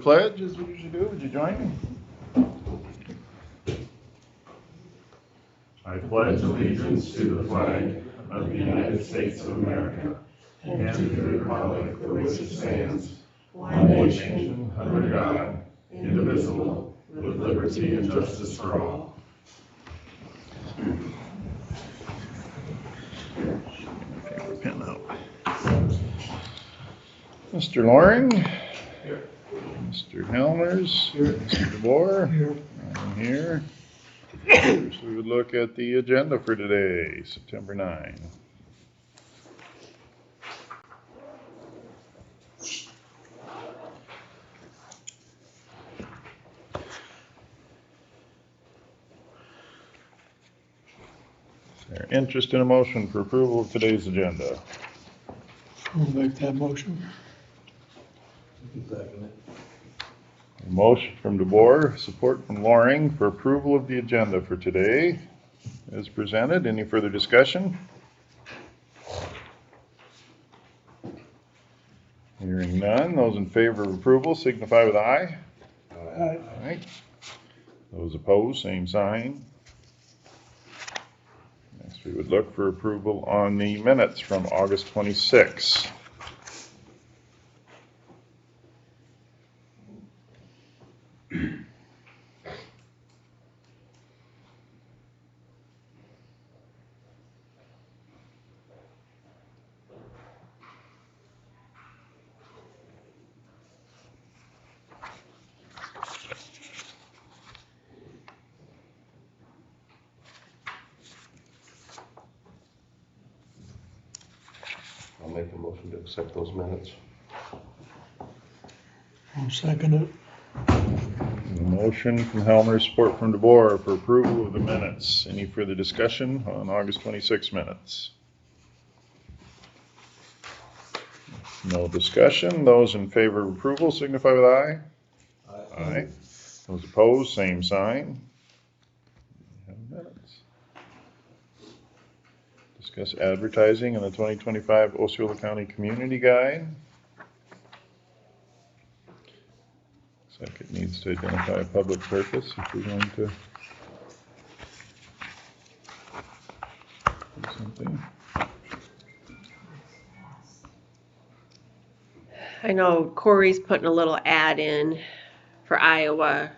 Pledge, as we usually do. Would you join me? I pledge allegiance to the flag of the United States of America and to the republic for which it stands, one nation, under God, indivisible, with liberty and justice for all. Paper pen out. Mr. Loring. Here. Mr. Helmers. Here. Mr. DeBoer. Here. I'm here. So we would look at the agenda for today, September 9. Is there interest in a motion for approval of today's agenda? I'll make that motion. A motion from DeBoer, support from Loring for approval of the agenda for today as presented. Any further discussion? Hearing none. Those in favor of approval signify with aye. Aye. Aye. Those opposed, same sign. Next, we would look for approval on the minutes from August 26. I'll make a motion to accept those minutes. I'll second it. A motion from Helmer, support from DeBoer for approval of the minutes. Any further discussion on August 26 minutes? No discussion. Those in favor of approval signify with aye. Aye. Aye. Those opposed, same sign. We have minutes. Discuss advertising in the 2025 Osceola County Community Guide. Looks like it needs to identify a public purpose if we're going to do something. I know Corey's putting a little ad in for Iowa.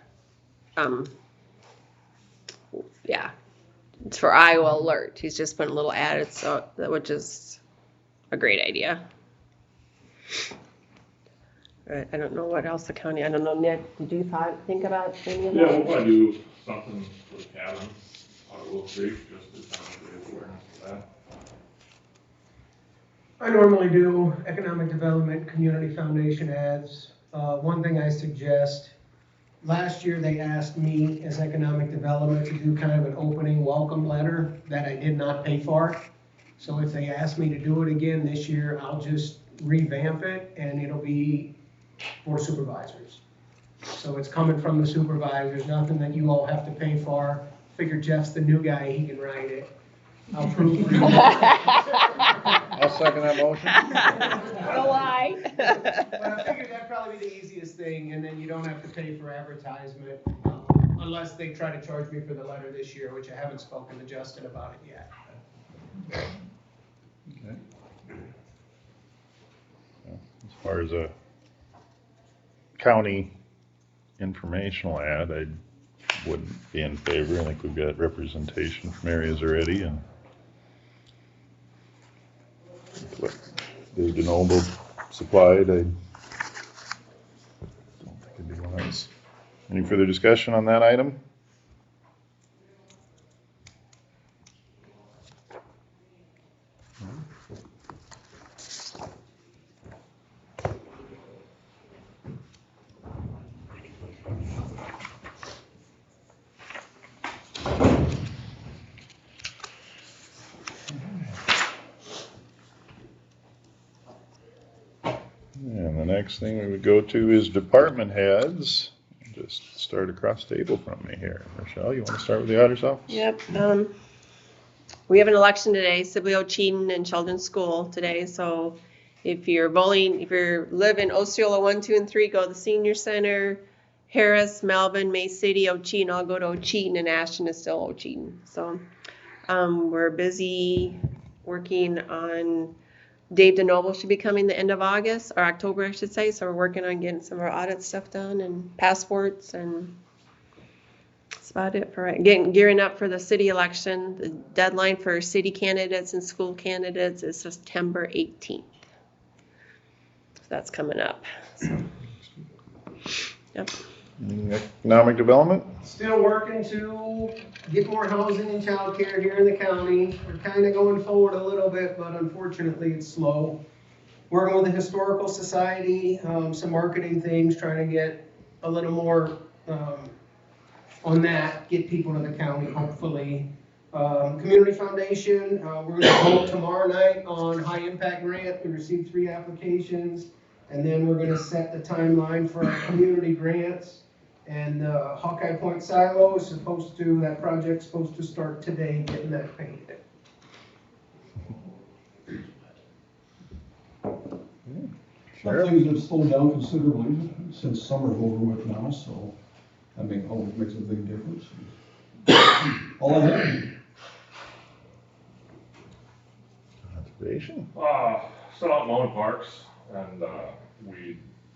Yeah, it's for Iowa Alert. He's just putting a little ad, so which is a great idea. Right, I don't know what else the county. I don't know, Nick. Did you think about any of that? Yeah, we'll probably do something for the cabin on Wolf Creek, just to kind of raise awareness of that. I normally do economic development, community foundation ads. One thing I suggest, last year they asked me as economic development to do kind of an opening welcome letter that I did not pay for. So if they ask me to do it again this year, I'll just revamp it and it'll be for supervisors. So it's coming from the supervisors, nothing that you all have to pay for. Figure Jeff's the new guy, he can write it. I'll proofread it. I'll second that motion. No lie. But I figured that'd probably be the easiest thing, and then you don't have to pay for advertisement, unless they try to charge me for the letter this year, which I haven't spoken to Justin about it yet. Okay. Well, as far as a county informational ad, I wouldn't be in favor. I think we've got representation from areas already, and what Dave DeNoble supplied, I don't think it'd be wise. Any further discussion on that item? And the next thing we would go to is department heads. Just start across the table from me here. Rochelle, you want to start with the auditor's office? Yep. We have an election today, Sibley Cheaton and Children's School today, so If you live in Osceola 1, 2, and 3, go to the senior center. Harris, Melvin, May City, Ochean, I'll go to Ochean, and Ashton is still Ochean. So we're busy working on, Dave DeNoble should be coming the end of August, or October I should say, so we're working on getting some of our audit stuff done and passports, and that's about it for gearing up for the city election. The deadline for city candidates and school candidates is September 18th. So that's coming up. So, yep. Economic development? Still working to get more housing and childcare here in the county. We're kind of going forward a little bit, but unfortunately it's slow. Working with the Historical Society, some marketing things, trying to get a little more on that, get people to the county, hopefully. Community Foundation, we're gonna vote tomorrow night on high impact grant. We received 3 applications, and then we're gonna set the timeline for our community grants. And Hawkeye Point Silo is that project's supposed to start today, getting that painted. Sheriff? Things have slowed down considerably since summer's over with now, so that always makes a big difference. All I have. Conservation? Still out mowing parks, and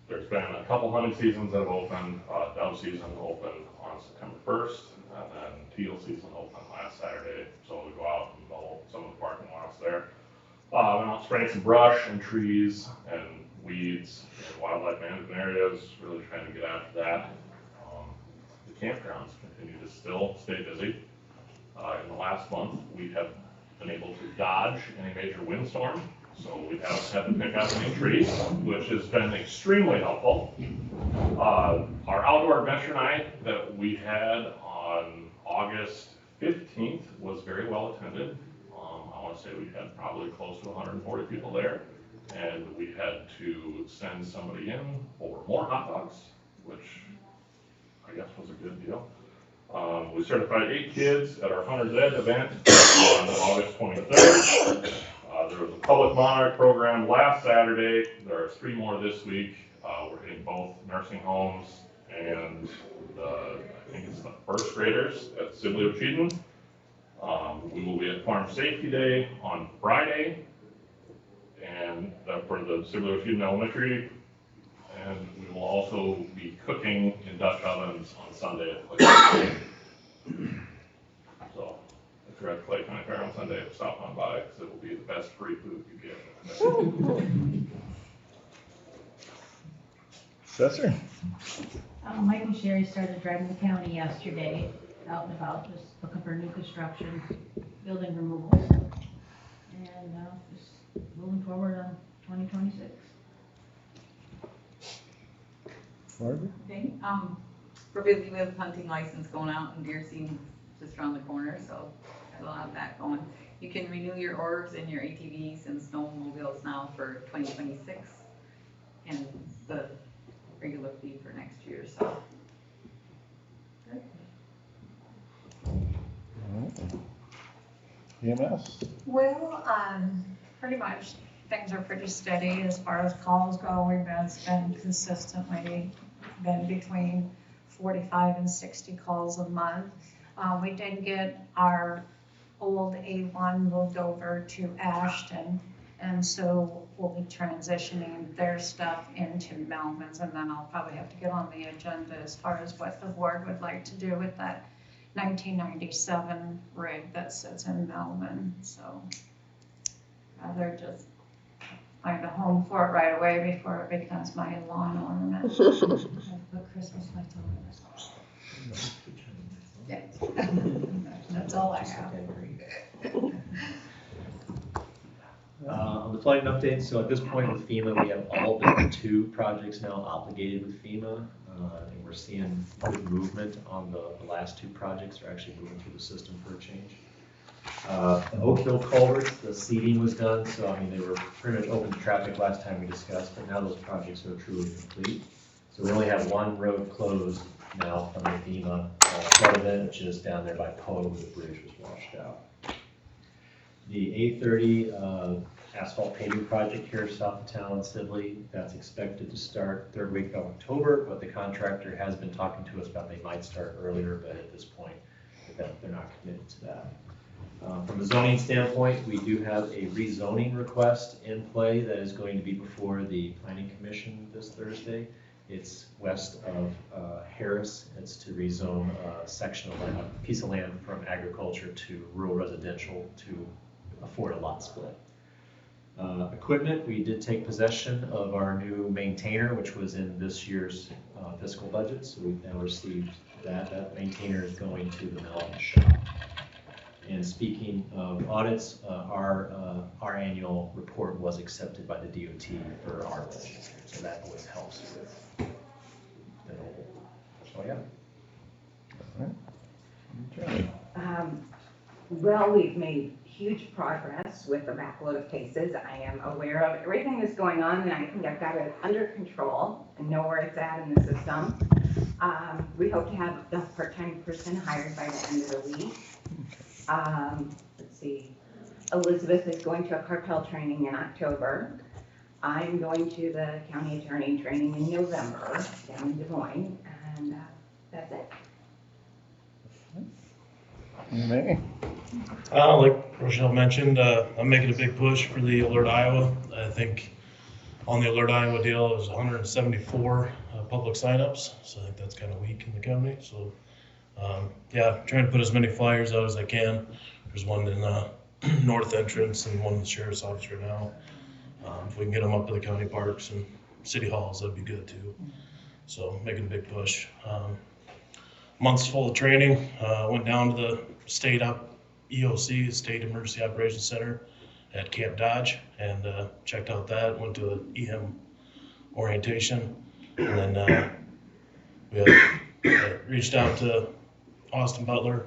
there's been a couple hunting seasons that have opened. Dove season opened on September 1st, and then teal season opened last Saturday. So we go out and mow some of the parking lots there. Went out spraying some brush and trees and weeds in wildlife management areas, really trying to get after that. The campgrounds continue to still stay busy. In the last month, we have been able to dodge any major windstorm, so we haven't had to pick up any trees, which has been extremely helpful. Our outdoor adventure night that we had on August 15th was very well attended. I want to say we had probably close to 140 people there, and we had to send somebody in for more hot dogs, which I guess was a good deal. We certified 8 kids at our Hunter's Edge event on August 23rd. There was a public monarch program last Saturday. There are 3 more this week. We're hitting both nursing homes and I think it's the first graders at Sibley Ochean. We will be at Farm Safety Day on Friday, and for the Sibley Ochean Elementary. And we will also be cooking in Dutch ovens on Sunday at Clay County. So if you're at Clay County Fair on Sunday, stop on by, because it will be the best free food you get. Assessor? Mike and Sherry started driving the county yesterday, out and about, just looking for new construction, building removals, and just moving forward on 2026. Margaret? Okay, we're busy with hunting license going out, and deer season just around the corner, so got a lot of that going. You can renew your orders and your ATVs and snowmobiles now for 2026, and the regular fee for next year, so. EMS? Well, pretty much things are pretty steady as far as calls go. We've been consistently between 45 and 60 calls a month. We did get our old A1 moved over to Ashton, and so we'll be transitioning their stuff into Melvin's, and then I'll probably have to get on the agenda as far as what the board would like to do with that 1997 rig that sits in Melvin. So rather just find a home for it right away before it becomes my lawn ornament. Put Christmas lights on it. Yeah. That's all I have. On the flooding update, so at this point with FEMA, we have all but 2 projects now obligated with FEMA, and we're seeing good movement on the last 2 projects. Are actually moving through the system for a change. The Oak Hill culverts, the seeding was done, so I mean they were pretty much open to traffic last time we discussed, but now those projects are truly complete. So we only have 1 road closed now from the FEMA flood event, which is down there by Poe, where the bridge was washed out. The A30 asphalt paving project here south of town in Sibley, that's expected to start third week of October, but the contractor has been talking to us about they might start earlier, but at this point, they're not committed to that. From a zoning standpoint, we do have a rezoning request in play that is going to be before the Planning Commission this Thursday. It's west of Harris. It's to rezone a section of land, a piece of land from agriculture to rural residential to afford a lot split. Equipment, we did take possession of our new maintainer, which was in this year's fiscal budget, so we've now received that. That maintainer is going to the Melton shop. And speaking of audits, our annual report was accepted by the DOT for our budget, so that always helps with the whole. So yeah. Well, we've made huge progress with the backlog of cases. I am aware of everything that's going on, and I think I've got it under control and know where it's at in the system. We hope to have the part-time person hired by the end of the week. Let's see, Elizabeth is going to a cartel training in October. I'm going to the county attorney training in November down in Des Moines, and that's it. May. Like Rochelle mentioned, I'm making a big push for the Alert Iowa. I think on the Alert Iowa deal, it was 174 public signups, so I think that's kind of weak in the county. So yeah, trying to put as many flyers out as I can. There's one in the north entrance and one in the sheriff's office right now. If we can get them up to the county parks and city halls, that'd be good too. So making a big push. Months full of training. Went down to the state EOC, State Emergency Operations Center at Camp Dodge, and checked out that. Went to the EM orientation, and then we reached out to Austin Butler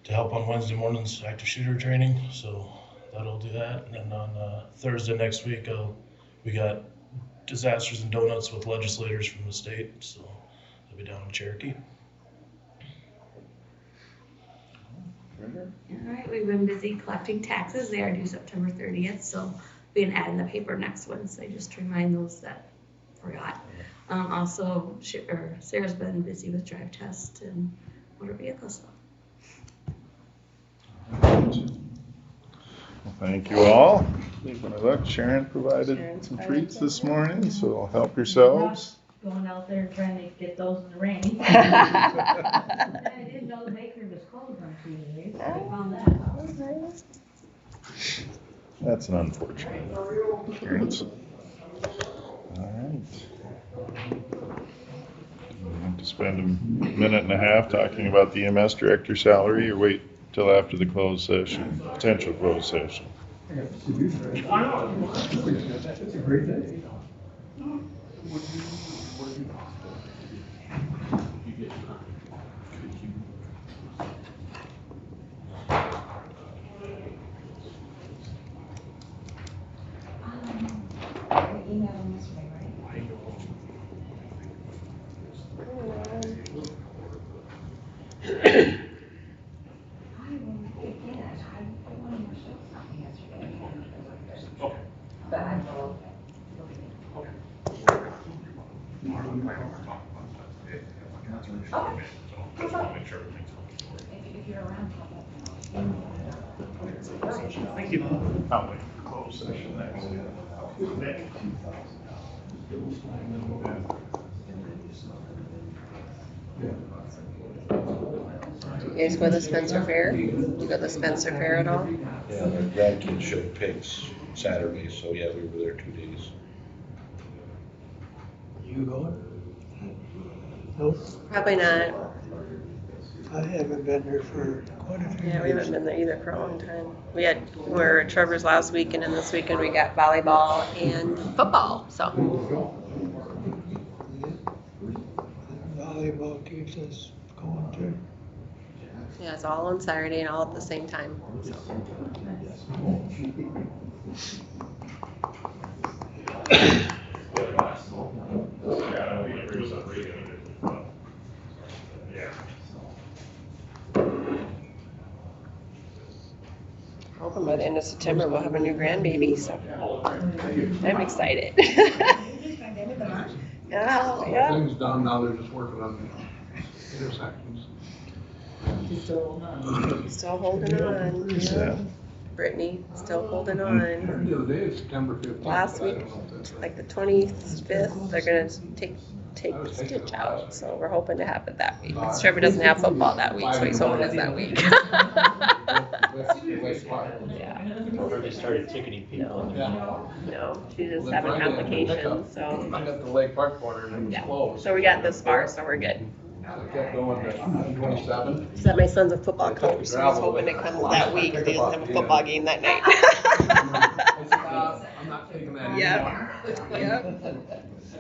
to help on Wednesday morning's active shooter training, so that'll do that. And then on Thursday next week, we got disasters and donuts with legislators from the state, so they'll be down in Cherokee. All right, we've been busy collecting taxes. They are due September 30th, so we can add in the paper next Wednesday just to remind those that forgot. Also, Sarah's been busy with drive tests and motor vehicle stuff. Well, thank you all. When I look, Sharon provided some treats this morning, so help yourselves. Going out there trying to get those in the rain. I didn't know the bakery was closed on Tuesday, so I found that out. That's an unfortunate occurrence. All right. We have to spend a minute and a half talking about the EMS director salary, or wait till after the closed session, potential closed session. It's a great day. If you're around, Thank you. I'll wait for closed session next. You guys go to the Spencer Fair? You go to the Spencer Fair at all? Yeah, their grandkids showed pigs Saturday, so yeah, we were there 2 days. You going? Nope, Probably not. I haven't been there for quite a few Yeah, we years. haven't been there either for a long time. We were at Trevor's last weekend, and this weekend we got volleyball and football, so. Volleyball keeps us going too. Yeah, it's all on Saturday and all at the same time, so. hoping by the end of September we'll have a new grandbaby, so I'm excited. Yeah. Things done, now they're just working on the intersections. Still holding on. Yeah. Brittany, still holding on. The other day, it's September 15th. Last week, like the 25th, they're gonna take the stitch out, so we're hoping to have it that week. Trevor doesn't have football that week, so he's hoping it's that week. Yeah. I heard they started ticketing people in the No, she's just having applications, so. I got the Lake Park corner and it was Yeah. closed. So we got this far, so we're good. I kept going to 27. So my son's a football coach, so he's hoping to come that week, because he doesn't have a football game that night. I'm not taking that Yep, yep.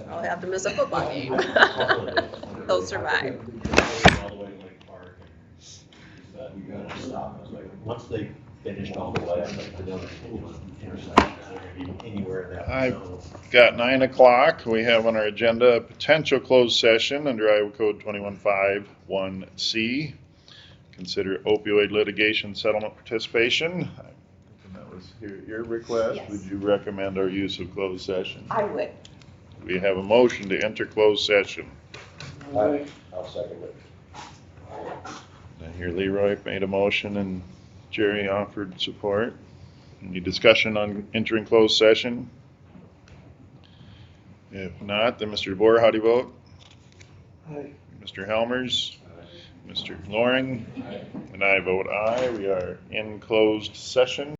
I'll have to miss a football game. They'll survive. all the way to Lake Park, and we gotta stop. I was like, once they finished all the way, I was like, they'll continue intersections, they're gonna be anywhere in that I've zone. got 9 o'clock. We have on our agenda a potential closed session under Iowa Code 2151C. Consider opioid litigation settlement participation. That was your request. Yes. Would you recommend our use of closed session? I would. We have a motion to enter closed session. I'll second it. I hear Leroy made a motion and Jerry offered support. Any discussion on entering closed session? If not, then Mr. DeBoer, how do you vote? Aye. Mr. Helmers? Mr. Loring? And I vote aye. We are in closed session.